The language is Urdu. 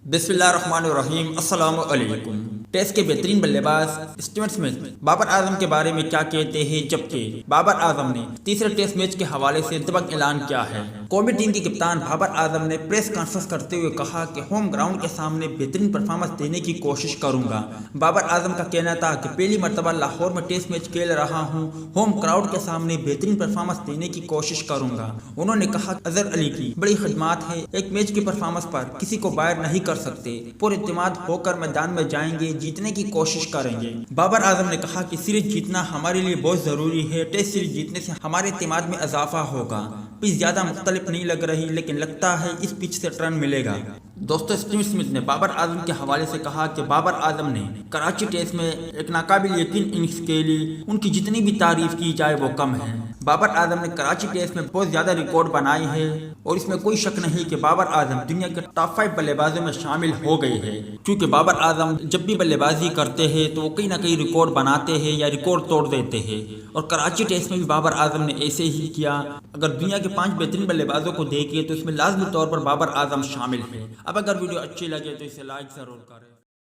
بسم اللہ الرحمن الرحیم۔ السلام علیکم۔ ٹیسٹ کے بہترین بلے باز اسٹیون اسمتھ بابر اعظم کے بارے میں کیا کہتے ہیں، جبکہ بابر اعظم نے تیسرے ٹیسٹ میچ کے حوالے سے دبنگ اعلان کیا ہے۔ قومی ٹیم کے کپتان بابر اعظم نے پریس کانفرنس کرتے ہوئے کہا کہ ہوم گراؤنڈ کے سامنے بہترین پرفارمنس دینے کی کوشش کروں گا۔ بابر اعظم کا کہنا تھا کہ پہلی مرتبہ لاہور میں ٹیسٹ میچ کھیل رہا ہوں، ہوم کراؤڈ کے سامنے بہترین پرفارمنس دینے کی کوشش کروں گا۔ انہوں نے کہا کہ اظہر علی کی بڑی خدمات ہے، ایک میچ کی پرفارمنس پر کسی کو باہر نہیں کر سکتے، پر اعتماد ہو کر میدان میں جائیں گے، جیتنے کی کوشش کریں گے۔ بابر اعظم نے کہا کہ سیریز جیتنا ہمارے لیے بہت ضروری ہے، ٹیسٹ سیریز جیتنے سے ہمارے اعتماد میں اضافہ ہوگا۔ پچ زیادہ مختلف نہیں لگ رہی، لیکن لگتا ہے اس پچ سے رن ملے گا۔ دوستو، اسٹیون اسمتھ نے بابر اعظم کے حوالے سے کہا کہ بابر اعظم نے کراچی ٹیسٹ میں ایک ناقابل یقین اننگز کھیلی، ان کی جتنی بھی تعریف کی جائے وہ کم ہے۔ بابر اعظم نے کراچی ٹیسٹ میں بہت زیادہ ریکارڈ بنائے ہیں اور اس میں کوئی شک نہیں کہ بابر اعظم دنیا کے ٹاپ 5 بلے بازوں میں شامل ہو گئے ہیں، کیونکہ بابر اعظم جب بھی بلے بازی کرتے ہیں تو وہ کہیں نہ کہیں ریکارڈ بناتے ہیں یا ریکارڈ توڑ دیتے ہیں، اور کراچی ٹیسٹ میں بھی بابر اعظم نے ایسے ہی کیا۔ اگر دنیا کے 5 بہترین بلے بازوں کو دیکھیں تو اس میں لازمی طور پر بابر اعظم شامل ہے۔ اب اگر ویڈیو اچھی لگے تو اسے لائک ضرور کریں۔